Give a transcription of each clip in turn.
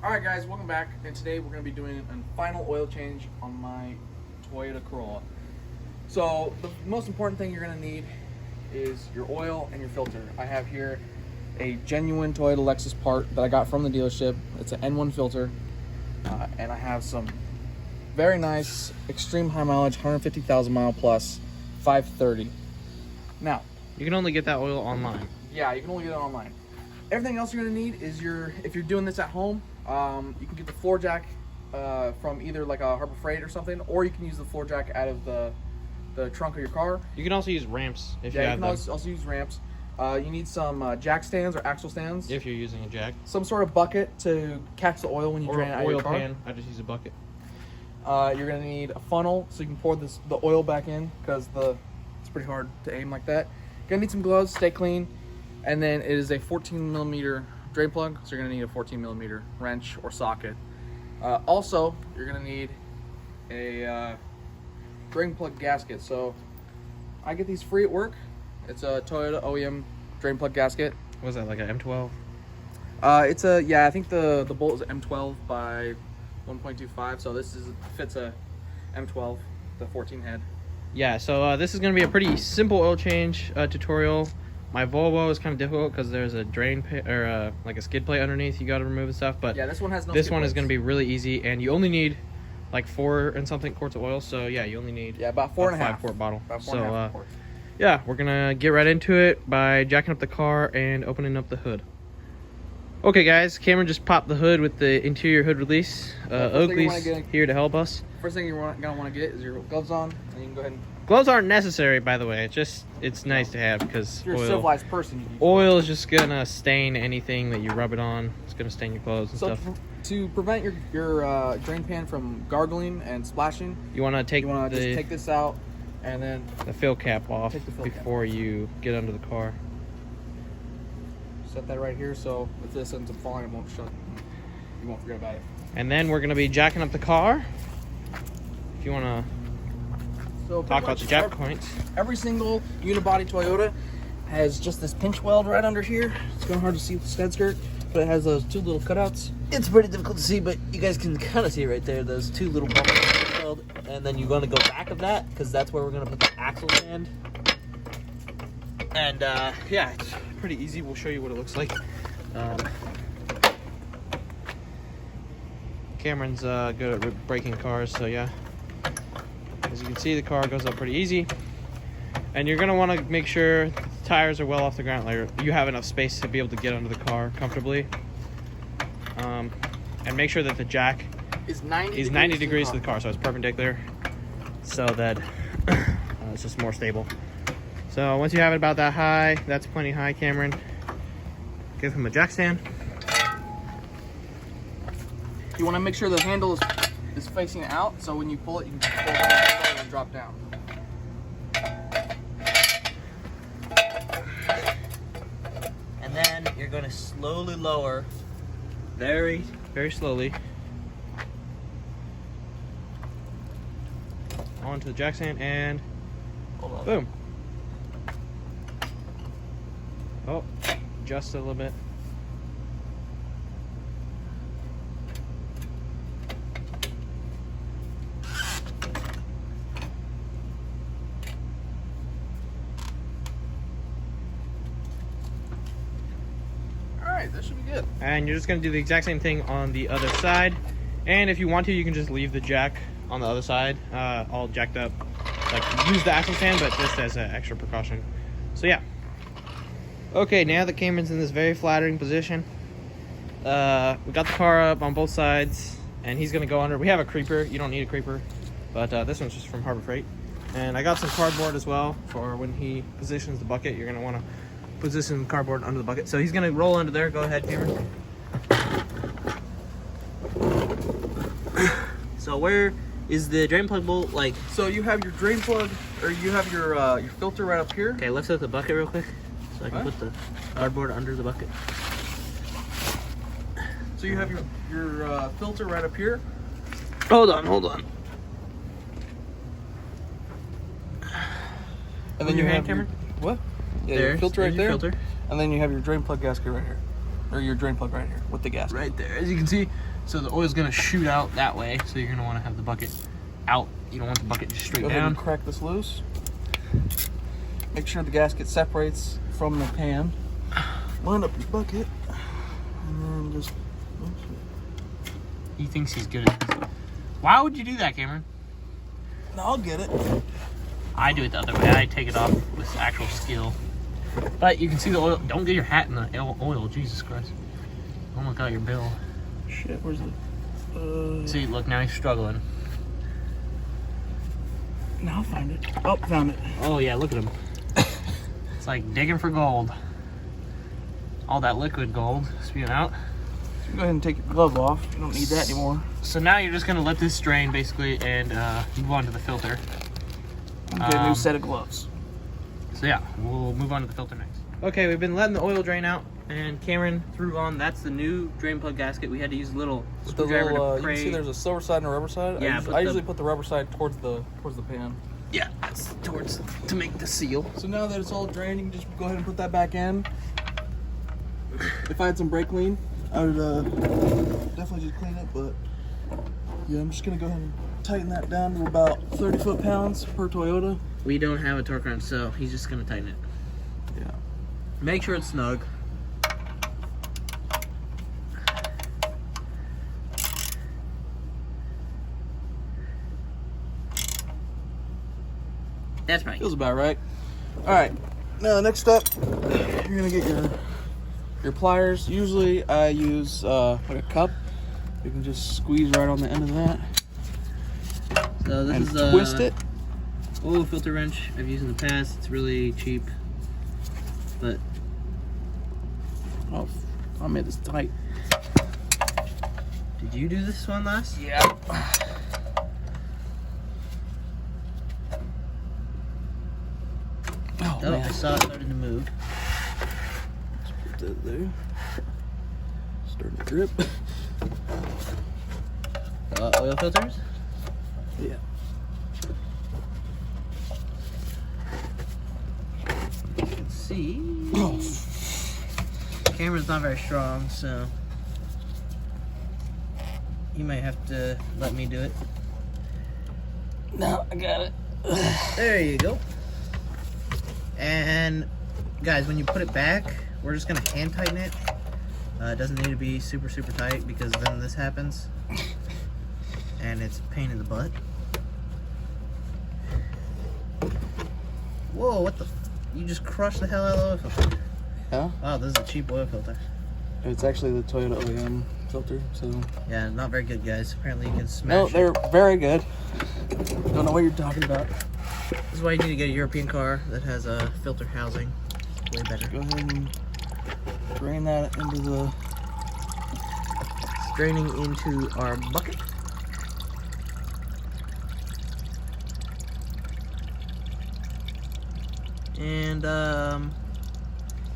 Alright guys, welcome back, and today we're going to be doing a final oil change on my Toyota Corolla. So the most important thing you're going to need is your oil and your filter. I have here a genuine Toyota Lexus part that I got from the dealership. It's an N1 filter, and I have some very nice extreme high mileage 150,000 mile plus 530. Now you can only get that oil online. Yeah, you can only get it online. Everything else you're going to need is if you're doing this at home, you can get the floor jack from either like a Harbor Freight or something, or you can use the floor jack out of the trunk of your car. You can also use ramps if you you have can them. also use ramps. You need some jack stands or axle stands. If you're using a jack. Some sort of bucket to catch the oil when you drain it out of your car. Oil pan. I just use a bucket. You're going to need a funnel so you can pour the oil back in, because it's pretty hard to aim like that. You're going to need some gloves, stay clean. And then it is a 14 millimeter drain plug, so you're going to need a 14 millimeter wrench or socket. Also, you're going to need a drain plug gasket. So I get these free at work. It's a Toyota OEM drain plug gasket. Was that like an M12? I think the bolt is M12 by 1.25, so this fits a M12, the 14 head. Yeah, so this is going to be a pretty simple oil change tutorial. My Volvo is kind of difficult because there's a drain or like a skid plate underneath. You got to remove and stuff. But yeah, this one has no. This one is going to be really easy, and you only need like 4 and something quarts of oil. So yeah, you only need about 4 and a half 5 quart bottle. About 4 and a half quarts. Yeah, we're gonna get right into it by jacking up the car and opening up the hood. Okay, guys, Cameron just popped the hood with the interior hood release. Oakley's here to help us. First thing you're gonna want to get is your gloves on, and you can go ahead and. Gloves aren't necessary, by the way. It's nice to have because if you're a civilized person. Oil is just gonna stain anything that you rub it on. It's gonna stain your clothes and stuff. To prevent your drain pan from gargling and splashing, you want to just take this out, and then the fill cap off before you get under the car. Set that right here, so if this ends up falling, it won't shut. You won't forget about it. And then we're gonna be jacking up the car. If you wanna. Talk about the jack points. Every single unibody Toyota has just this pinch weld right under here. It's kind of hard to see with the skid skirt, but it has those 2 little cutouts. It's pretty difficult to see, but you guys can kind of see right there, those 2 little bubbles. And then you're going to go back of that, because that's where we're going to put the axle stand. And yeah, it's pretty easy. We'll show you what it looks like. Cameron's good at braking cars, so yeah. As you can see, the car goes up pretty easy. And you're going to want to make sure the tires are well off the ground. Like you have enough space to be able to get under the car comfortably. And make sure that the jack is 90 degrees to the car, so it's perpendicular, so that it's just more stable. So once you have it about that high, that's plenty high, Cameron. Give him a jack stand. You want to make sure the handle is facing out, so when you pull it, you can just pull it and drop down. And then you're going to slowly lower, very slowly, onto the jack stand, and hold on. boom. Oh, just a little bit. That should be good. And you're just going to do the exact same thing on the other side. And if you want to, you can just leave the jack on the other side all jacked up. Like, use the axle stand, but just as an extra precaution. So yeah. Okay, now that Cameron's in this very flattering position, we got the car up on both sides, and he's going to go under. We have a creeper. You don't need a creeper, but this one's just from Harbor Freight. And I got some cardboard as well for when he positions the bucket. You're going to want to position cardboard under the bucket. So he's gonna roll under there. Go ahead, Cameron. So where is the drain plug bolt? Like, so you have your drain plug, or you have your filter right up here. Okay, lift up the bucket real quick, so I can put the cardboard under the bucket. So you have your filter right up here. Hold on. And then you your have hand, Cameron. What? Yeah, There's your filter right there. Filter. And then you have your drain plug gasket right here. Or your drain plug right here with the gasket. Right there. As you can see, So the oil's gonna shoot out that way, so you're gonna wanna have the bucket out. You don't want the bucket just straight Go ahead down. and crack this loose. Make sure the gasket separates from the pan. Line up your bucket. And then just... He thinks he's good at this. Why would you do that, Cameron? No, I'll get it. I do it the other way. I take it off with actual skill. But you can see the oil. Don't get your hat in the oil. Jesus Christ. Oh my God, your bill. Shit, where's the... See, look, now he's struggling. Now I'll find it. Oh, found it. Oh yeah, look at him. It's like digging for gold. All that liquid gold spewing out. So go ahead and take your glove off. You don't need that anymore. So now you're just gonna let this drain basically and move on to the filter. Get a new set of gloves. So yeah, we'll move on to the filter next. Okay, we've been letting the oil drain out, and Cameron threw on, that's the new drain plug gasket. We had to use a little With the screwdriver little, to you pray. can see there's a silver side and a rubber side. Yeah, I usually put the rubber side towards the pan. Yeah, that's towards to make the seal. So now that it's all drained, you can just go ahead and put that back in. If I had some brake clean, I would definitely just clean it, but yeah, I'm just gonna go ahead and tighten that down to about 30 foot-pounds per Toyota. We don't have a torque wrench, so he's just gonna tighten it. Yeah. Make sure it's snug. That's right. Feels about right. All right. Now, next up, you're gonna get your pliers. Usually, I use like a cup. You can just squeeze right on the end of that. So this and is a twist it. oil filter wrench I've used in the past. It's really cheap, but Oh, I made this tight. did you do this one last? Yeah. Oh, Oh, man. I saw it starting to move. Put that there. Starting to drip. Oil filters? Yeah. Let's see. Oh. Camera's not very strong, so you might have to let me do it. No, I got it. There you go. And guys, when you put it back, we're just gonna hand tighten it. It doesn't need to be super tight, because then this happens and it's a pain in the butt. Whoa, what the you just crushed the hell out of the oil filter. Yeah? Wow, this is a cheap oil filter. It's actually the Toyota OEM filter, so... Yeah, not very good, guys. Apparently you can smash No, it. they're very good. Don't know what you're talking about. This is why you need to get a European car that has a filter housing. Way better. Go ahead and drain that into the... It's draining into our bucket. And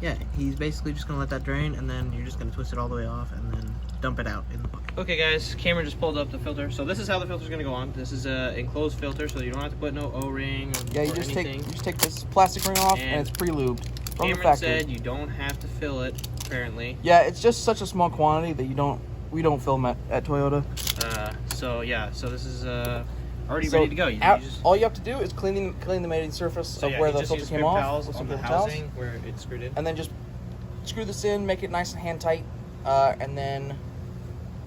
yeah, he's basically just gonna let that drain, and then you're just gonna twist it all the way off and then dump it out in the bucket. Okay guys, Cameron just pulled up the filter. So this is how the filter's gonna go on. This is a enclosed filter, so you don't have to put no O-ring or, Yeah, you or just anything. take this plastic ring off, and And it's pre-lubed from the Cameron factory. said you don't have to fill it, apparently. Yeah, it's just such a small quantity that we don't film at Toyota. So yeah, so this is already So ready to go. You just, all you have to do is clean the mating surface so of yeah, where you the just filter use came paper off towels with some on the paper towels, housing where it's screwed in. and then just screw this in, make it nice and hand tight, and then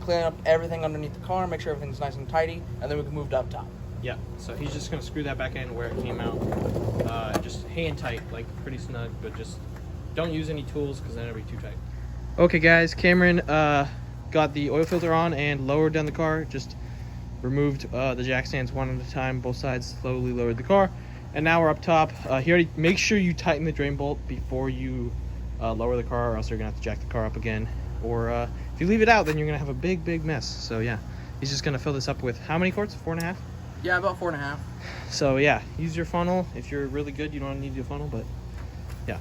clean up everything underneath the car, make sure everything's nice and tidy, and then we can move to up top. Yeah, so he's just gonna screw that back in where it came out. Just hand tight, like pretty snug, but just don't use any tools because then it'll be too tight. Okay guys, Cameron got the oil filter on and lowered down the car. Just removed the jack stands one at a time, both sides, slowly lowered the car. And now we're up top. He already, make sure you tighten the drain bolt before you lower the car, or else you're gonna have to jack the car up again. Or if you leave it out, then you're gonna have a big mess. So yeah, he's just gonna fill this up with how many quarts? 4.5? Yeah, about 4.5. So yeah, use your funnel. If you're really good, you don't need a funnel, but yeah.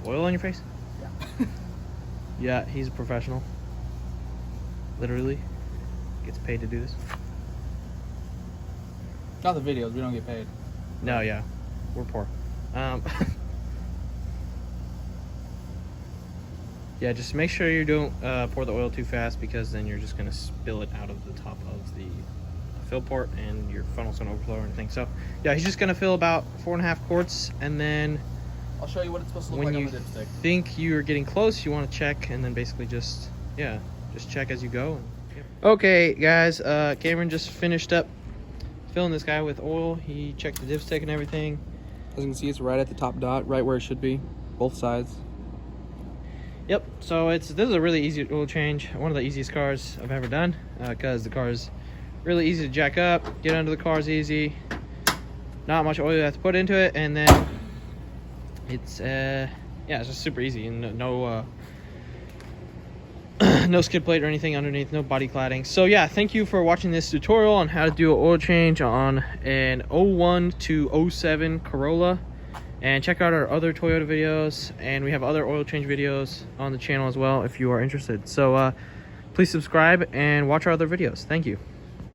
Oil on your face? Yeah. Yeah, he's a professional. Literally. Gets paid to do this. Not the videos, we don't get paid. No, yeah. We're poor. Yeah, just make sure you don't pour the oil too fast, because then you're just going to spill it out of the top of the fill port and your funnel's going to overflow or anything. So yeah, he's just going to fill about 4.5 quarts, and then I'll show you what it's supposed to look when like you on the dipstick. think you're getting close, you want to check, and then basically just check as you go. Okay guys, Cameron just finished up filling this guy with oil. He checked the dipstick and everything. As you can see, it's right at the top dot, right where it should be, both sides. Yep, so this is a really easy oil change, one of the easiest cars I've ever done, because the car is really easy to jack up, get under the car is easy, not much oil you have to put into it, and then it's yeah, it's just super easy, and no no skid plate or anything underneath, no body cladding. So yeah, thank you for watching this tutorial on how to do an oil change on an 01 to 07 Corolla. And check out our other Toyota videos, and we have other oil change videos on the channel as well if you are interested. So please subscribe and watch our other videos. Thank you.